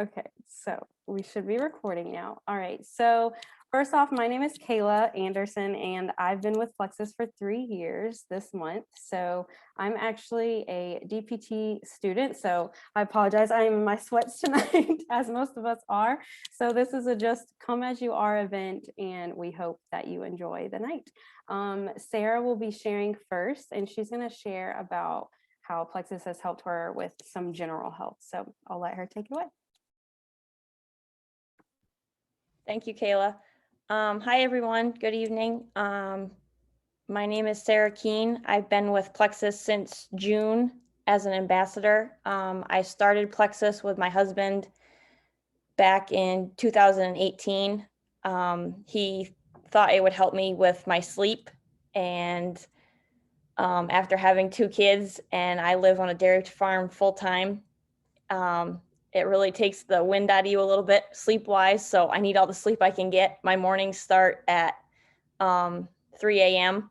Okay, so we should be recording now. All right, so first off, my name is Kayla Anderson, and I've been with Plexus for 3 years this month. So I'm actually a DPT student, so I apologize. I am in my sweats tonight, as most of us are. So this is a just come as you are event, and we hope that you enjoy the night. Sarah will be sharing first, and she's going to share about how Plexus has helped her with some general health. So I'll let her take it away. Thank you, Kayla. Hi, everyone. Good evening. My name is Sarah Keene. I've been with Plexus since June as an ambassador. I started Plexus with my husband back in 2018. He thought it would help me with my sleep. And after having 2 kids, and I live on a dairy farm full time, it really takes the wind out of you a little bit sleep wise. So I need all the sleep I can get. My mornings start at 3 a.m.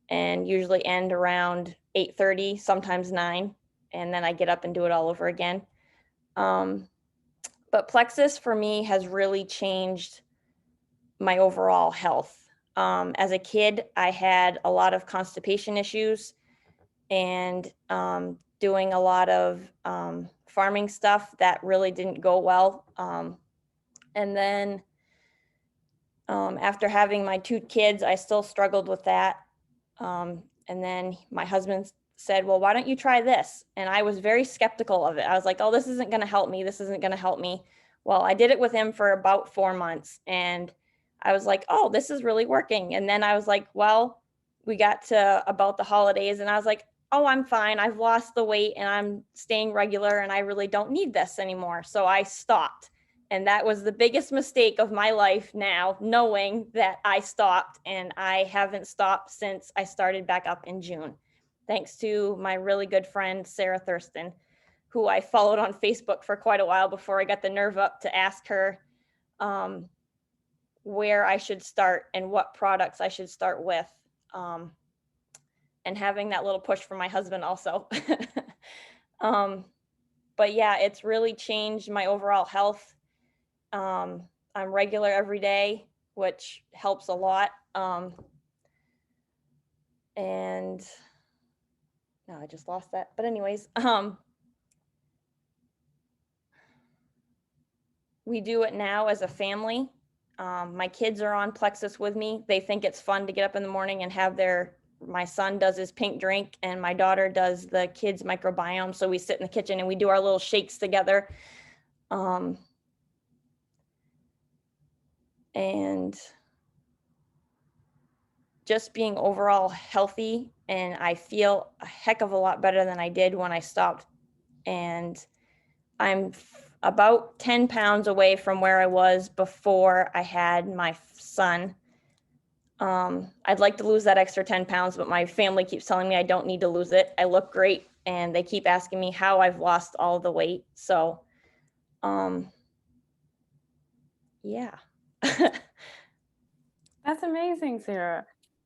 and usually end around 8:30, sometimes 9. And then I get up and do it all over again. But Plexus for me has really changed my overall health. As a kid, I had a lot of constipation issues and doing a lot of farming stuff that really didn't go well. And then after having my 2 kids, I still struggled with that. And then my husband said, well, why don't you try this? And I was very skeptical of it. I was like, oh, this isn't going to help me. This isn't going to help me. Well, I did it with him for about 4 months. And I was like, oh, this is really working. And then I was like, well, we got to about the holidays and I was like, oh, I'm fine. I've lost the weight and I'm staying regular and I really don't need this anymore. So I stopped. And that was the biggest mistake of my life now, knowing that I stopped, and I haven't stopped since I started back up in June. Thanks to my really good friend, Sarah Thurston, who I followed on Facebook for quite a while before I got the nerve up to ask her where I should start and what products I should start with. And having that little push from my husband also. But yeah, it's really changed my overall health. I'm regular every day, which helps a lot. And no, I just lost that. But anyways, we do it now as a family. My kids are on Plexus with me. They think it's fun to get up in the morning and have my son does his pink drink and my daughter does the kids microbiome. So we sit in the kitchen and we do our little shakes together. And just being overall healthy, and I feel a heck of a lot better than I did when I stopped. And I'm about 10 pounds away from where I was before I had my son. I'd like to lose that extra 10 pounds, but my family keeps telling me I don't need to lose it. I look great, and they keep asking me how I've lost all the weight. So, yeah. That's amazing, Sarah.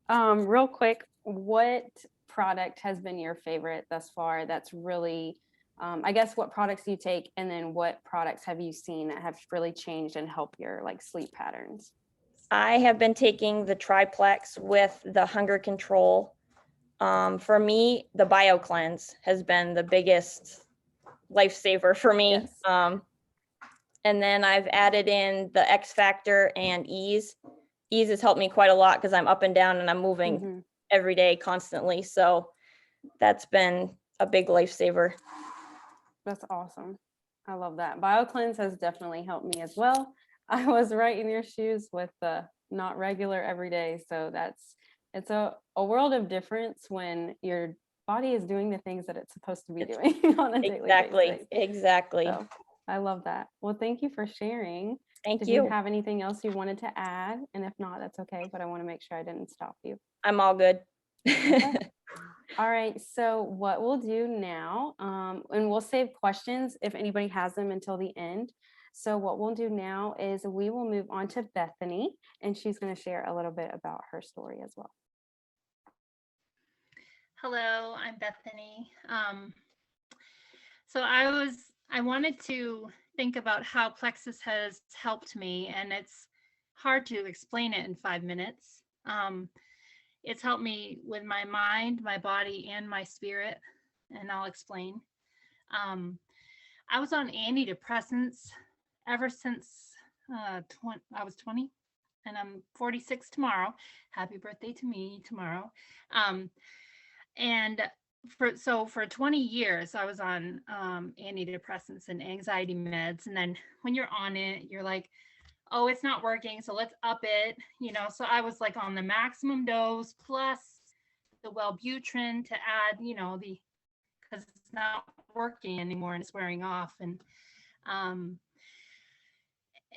Real quick, what product has been your favorite thus far? That's really, I guess, what products do you take, and then what products have you seen that have really changed and help your like sleep patterns? I have been taking the triplex with the hunger control. For me, the BioCleanse has been the biggest lifesaver for me. Yes. And then I've added in the X Factor and Ease. Ease has helped me quite a lot because I'm up and down and I'm moving every day constantly. So that's been a big lifesaver. That's awesome. I love that. BioCleanse has definitely helped me as well. I was right in your shoes with the not regular every day. So it's a world of difference when your body is doing the things that it's supposed to be doing on a daily basis. Exactly. So I love that. Well, thank you for sharing. Thank Did you you. have anything else you wanted to add? And if not, that's okay, but I want to make sure I didn't stop you. I'm all good. Okay. All right, so what we'll do now, and we'll save questions if anybody has them until the end. So what we'll do now is we will move on to Bethany, and she's going to share a little bit about her story as well. Hello, I'm Bethany. So I was I wanted to think about how Plexus has helped me, and it's hard to explain it in 5 minutes. It's helped me with my mind, my body, and my spirit, and I'll explain. Um, I was on antidepressants ever since I was 20, and I'm 46 tomorrow. Happy birthday to me tomorrow. Um, and for 20 years I was on antidepressants and anxiety meds, and then when you're on it, you're like, oh, it's not working, so let's up it, so I was like on the maximum dose plus the Wellbutrin to add, the because it's not working anymore and it's wearing off. And um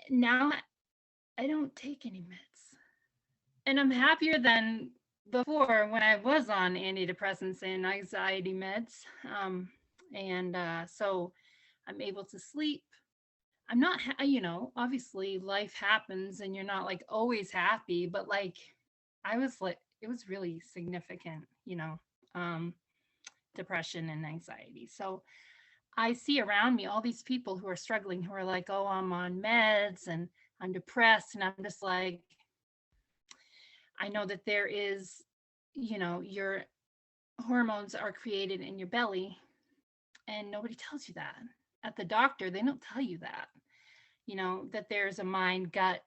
now I don't take any meds, and I'm happier than before when I was on antidepressants and anxiety meds. So I'm able to sleep. I'm not, obviously life happens and you're not like always happy, but like I was like, it was really significant, um, depression and anxiety. So I see around me all these people who are struggling, who are like, oh, I'm on meds and I'm depressed. And I'm just like, I know that there is, your hormones are created in your belly, and nobody tells you that. At the doctor, they don't tell you that, that there's a mind gut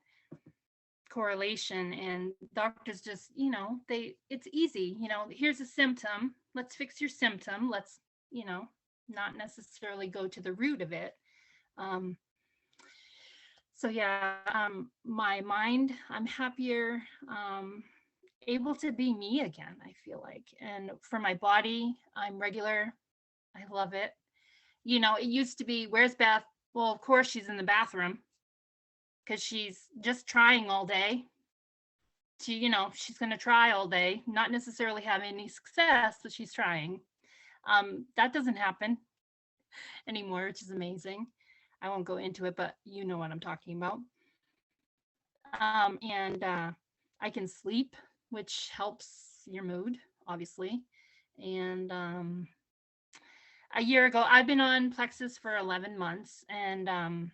correlation, and doctors just, it's easy, here's a symptom, let's fix your symptom, let's, not necessarily go to the root of it. Um, so yeah, my mind, I'm happier, able to be me again, I feel like. And for my body, I'm regular. I love it. It used to be, where's Beth? Well, of course she's in the bathroom because she's just trying all day. She's going to try all day, not necessarily have any success, but she's trying. That doesn't happen anymore, which is amazing. I won't go into it, but you know what I'm talking about. And I can sleep, which helps your mood, obviously. And a year ago, I've been on Plexus for 11 months, and I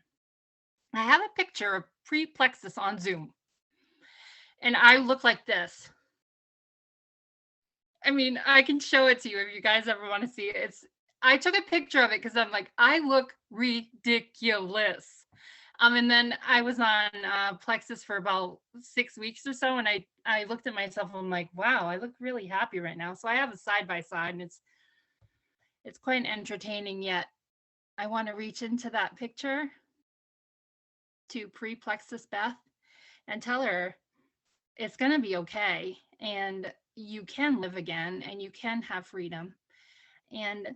have a picture of pre-Plexus on Zoom, and I look like this. I mean, I can show it to you if you guys ever want to see it. I took a picture of it because I'm like, I look ridiculous. And then I was on Plexus for about 6 weeks or so, and I looked at myself and I'm like, wow, I look really happy right now. So I have a side by side, and it's quite entertaining. Yet I want to reach into that picture to pre-Plexus Beth and tell her it's going to be okay, and you can live again, and you can have freedom. And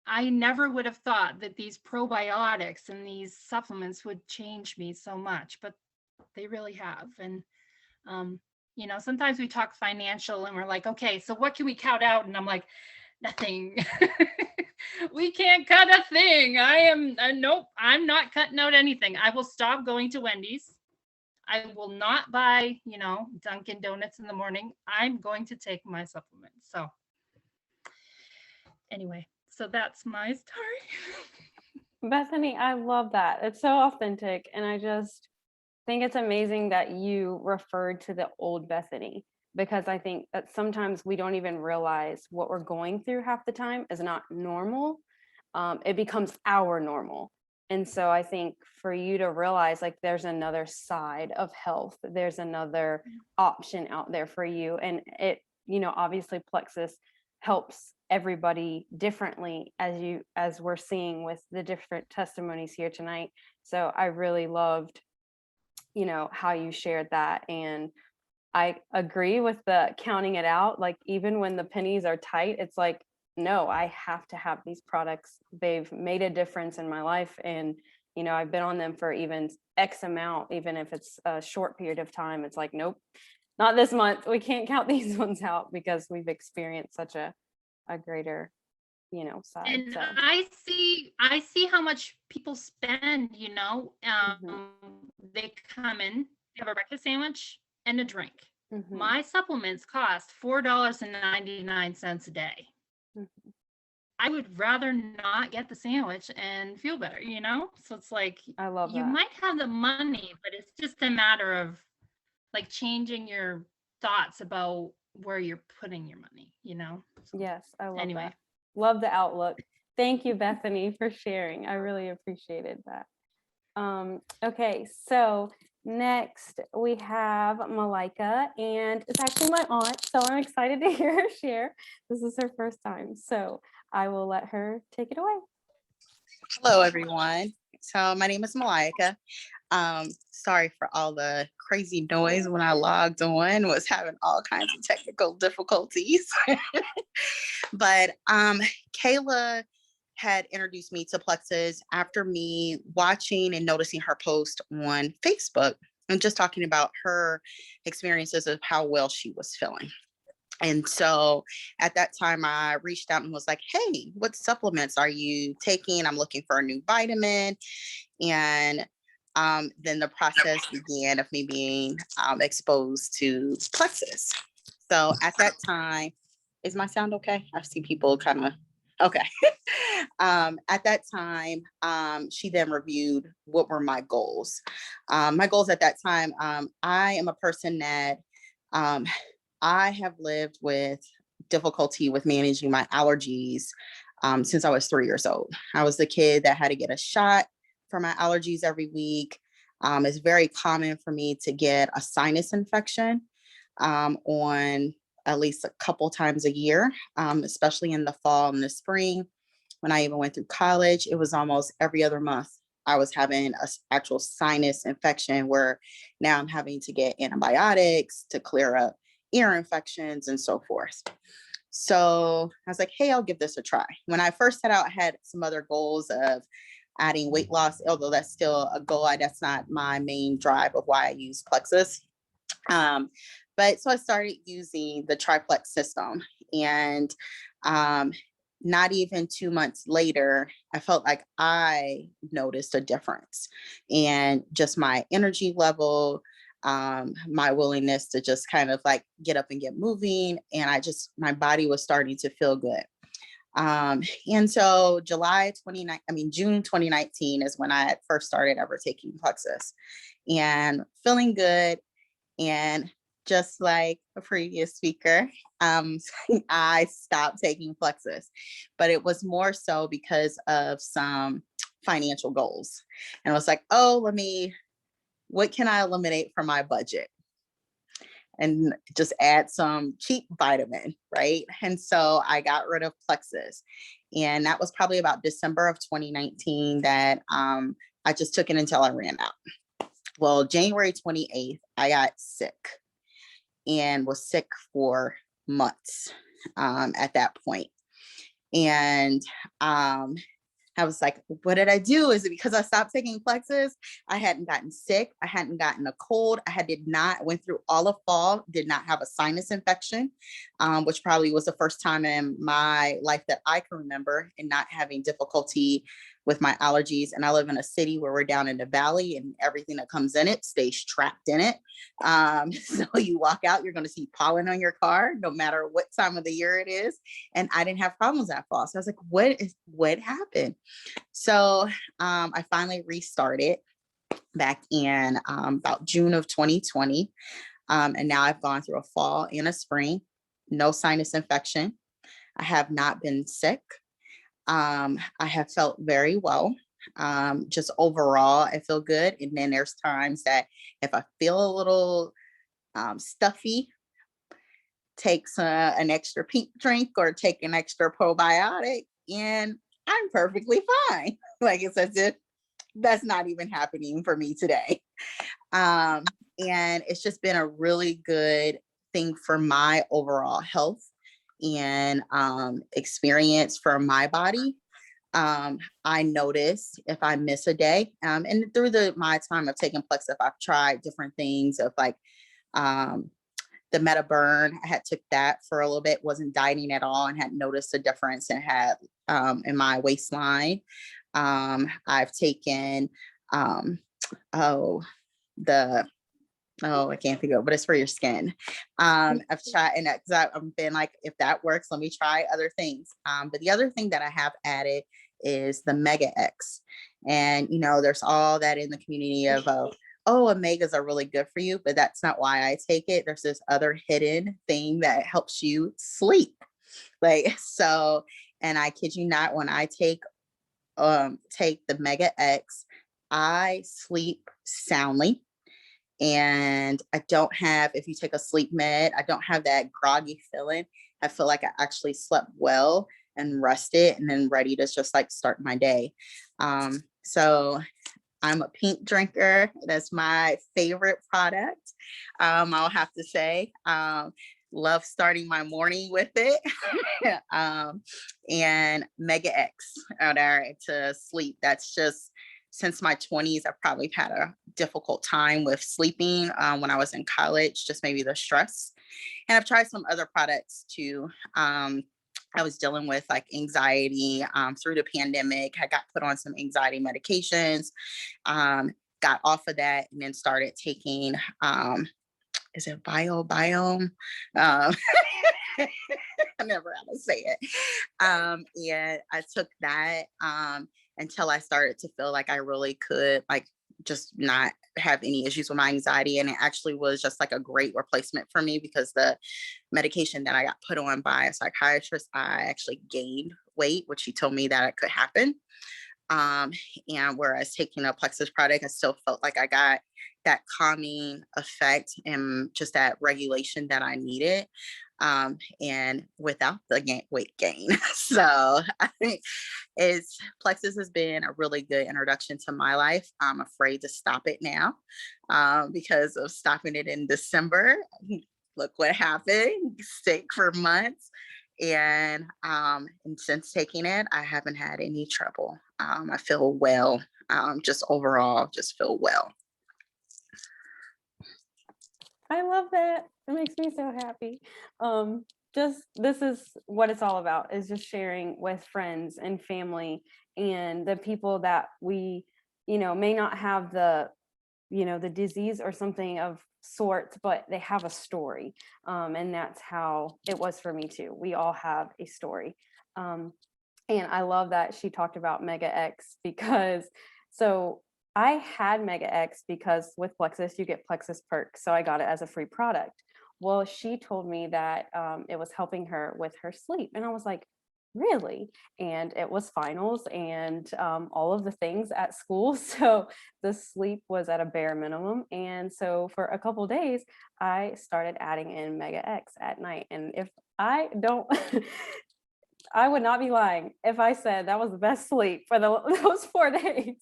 I never would have thought that these probiotics and these supplements would change me so much, but they really have. And sometimes we talk financial and we're like, okay, so what can we cut out? And I'm like, nothing. We can't cut a thing. Nope, I'm not cutting out anything. I will stop going to Wendy's. I will not buy, Dunkin' Donuts in the morning. I'm going to take my supplements. So anyway, so that's my story. Bethany, I love that. It's so authentic. And I just think it's amazing that you referred to the old Bethany, because I think that sometimes we don't even realize what we're going through half the time is not normal. It becomes our normal. And so I think for you to realize like there's another side of health, there's another option out there for you. And it, obviously Plexus helps everybody differently, as we're seeing with the different testimonies here tonight. So I really loved, how you shared that. And I agree with the counting it out. Like even when the pennies are tight, it's like, no, I have to have these products. They've made a difference in my life. And, I've been on them for even X amount, even if it's a short period of time. It's like, nope, not this month. We can't count these ones out because we've experienced such a greater, side. And So I see how much people spend, they come in, have a breakfast sandwich and a drink. My supplements cost $4.99 a day. I would rather not get the sandwich and feel better, you know? So it's like I love you that. might have the money, but it's just a matter of like changing your thoughts about where you're putting your money, you know? So Yes, I love anyway, that. Love the outlook. Thank you, Bethany, for sharing. I really appreciated that. Okay, so next we have Malika, and it's actually my aunt, so I'm excited to hear her share. This is her first time, so I will let her take it away. Hello, everyone. So my name is Malika. Sorry for all the crazy noise when I logged on, was having all kinds of technical difficulties. But Kayla had introduced me to Plexus after me watching and noticing her post on Facebook and just talking about her experiences of how well she was feeling. And so at that time, I reached out and was like, hey, what supplements are you taking? I'm looking for a new vitamin. And then the process began of me being exposed to Plexus. So at that time, is my sound okay? I see people kind of, okay. At that time, she then reviewed what were my goals. My goals at that time, I am a person that um, I have lived with difficulty with managing my allergies since I was 3 years old. I was the kid that had to get a shot for my allergies every week. It's very common for me to get a sinus infection on at least a couple times a year, especially in the fall and the spring. When I even went through college, it was almost every other month I was having an actual sinus infection where now I'm having to get antibiotics to clear up ear infections and so forth. So I was like, hey, I'll give this a try. When I first set out, I had some other goals of adding weight loss, although that's still a goal. That's not my main drive of why I use Plexus. But so I started using the triplex system, and not even 2 months later, I felt like I noticed a difference in just my energy level, my willingness to just kind of like get up and get moving. And my body was starting to feel good. And so June 2019 is when I had first started ever taking Plexus and feeling good. And just like a previous speaker, I stopped taking Plexus, but it was more so because of some financial goals. And I was like, oh, what can I eliminate from my budget? And just add some cheap vitamin, right? And so I got rid of Plexus. And that was probably about December of 2019 that I just took it until I ran out. Well, January 28th, I got sick and was sick for months at that point. And I was like, what did I do? Is it because I stopped taking Plexus? I hadn't gotten sick. I hadn't gotten a cold. Went through all of fall, did not have a sinus infection, which probably was the first time in my life that I can remember, and not having difficulty with my allergies. And I live in a city where we're down in the valley and everything that comes in it stays trapped in it. So you walk out, you're going to see pollen on your car, no matter what time of the year it is. And I didn't have problems that fall. So I was like, what happened? So I finally restarted back in about June of 2020. And now I've gone through a fall and a spring, no sinus infection. I have not been sick. I have felt very well. Just overall, I feel good. And then there's times that if I feel a little stuffy, take an extra pink drink or take an extra probiotic, and I'm perfectly fine. Like it's as if that's not even happening for me today. And it's just been a really good thing for my overall health and experience for my body. I notice if I miss a day, and through my time of taking Plexus, I've tried different things of like the MetaBurn. I had took that for a little bit, wasn't dieting at all, and had noticed a difference and had in my waistline. I've taken the Oh, I can't think of it, but it's for your skin. I've tried, and I've been like, if that works, let me try other things. But the other thing that I have added is the Mega X. And, there's all that in the community of, oh, omegas are really good for you, but that's not why I take it. There's this other hidden thing that helps you sleep. Like, so, and I kid you not, when I take the Mega X, I sleep soundly. And I don't have, if you take a sleep med, I don't have that groggy feeling. I feel like I actually slept well and rested and then ready to just like start my day. So I'm a pink drinker. That's my favorite product. I'll have to say, love starting my morning with it. And Mega X out there to sleep. That's just, since my 20s, I've probably had a difficult time with sleeping when I was in college, just maybe the stress. And I've tried some other products too. I was dealing with like anxiety through the pandemic. I got put on some anxiety medications, got off of that, and then started taking, is it Biome? I never how to say it. And I took that until I started to feel like I really could like just not have any issues with my anxiety. And it actually was just like a great replacement for me, because the medication that I got put on by a psychiatrist, I actually gained weight, which he told me that it could happen. And whereas taking a Plexus product, I still felt like I got that calming effect and just that regulation that I needed. And without the weight gain. So I think Plexus has been a really good introduction to my life. I'm afraid to stop it now because of stopping it in December. Look what happened, sick for months. And since taking it, I haven't had any trouble. I feel well, just overall, just feel well. I love that. It makes me so happy. Just this is what it's all about, is just sharing with friends and family and the people that we, may not have the, the disease or something of sorts, but they have a story. And that's how it was for me too. We all have a story. And I love that she talked about Mega X, because I had Mega X because with Plexus, you get Plexus perks. So I got it as a free product. Well, she told me that it was helping her with her sleep. And I was like, really? And it was finals and all of the things at school. So the sleep was at a bare minimum. And so for a couple days, I started adding in Mega X at night. And if I don't, I would not be lying if I said that was the best sleep for those 4 days.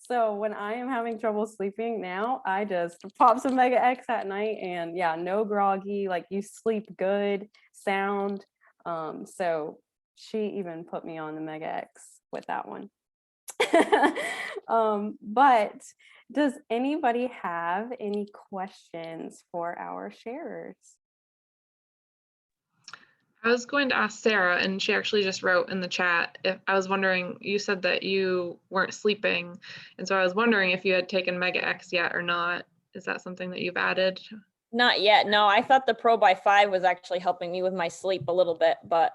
So when I am having trouble sleeping now, I just pop some Mega X at night, and yeah, no groggy, like you sleep good, sound. So she even put me on the Mega X with that one. But does anybody have any questions for our sharers? I was going to ask Sarah, and she actually just wrote in the chat, if I was wondering, you said that you weren't sleeping. And so I was wondering if you had taken Mega X yet or not. Is that something that you've added? Not yet. No, I thought the Pro by 5 was actually helping me with my sleep a little bit, but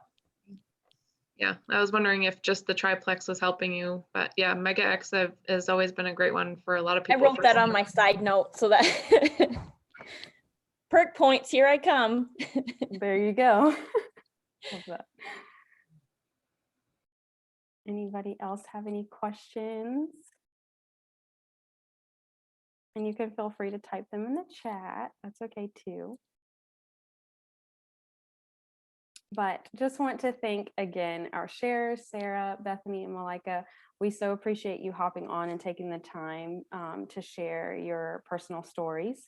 Yeah, I was wondering if just the triplex was helping you, but yeah, Mega X has always been a great one for a lot of I people. wrote that on my side note so that perk points, here I come. There you go. Love that. Anybody else have any questions? And you can feel free to type them in the chat. That's okay too. But just want to thank again our sharers, Sarah, Bethany, and Malika. We so appreciate you hopping on and taking the time to share your personal stories.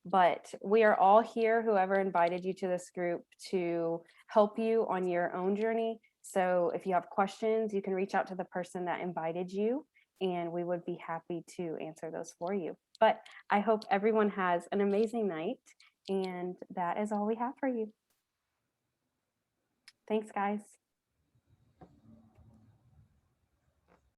But we are all here, whoever invited you to this group, to help you on your own journey. So if you have questions, you can reach out to the person that invited you, and we would be happy to answer those for you. But I hope everyone has an amazing night, and that is all we have for you. Thanks, guys.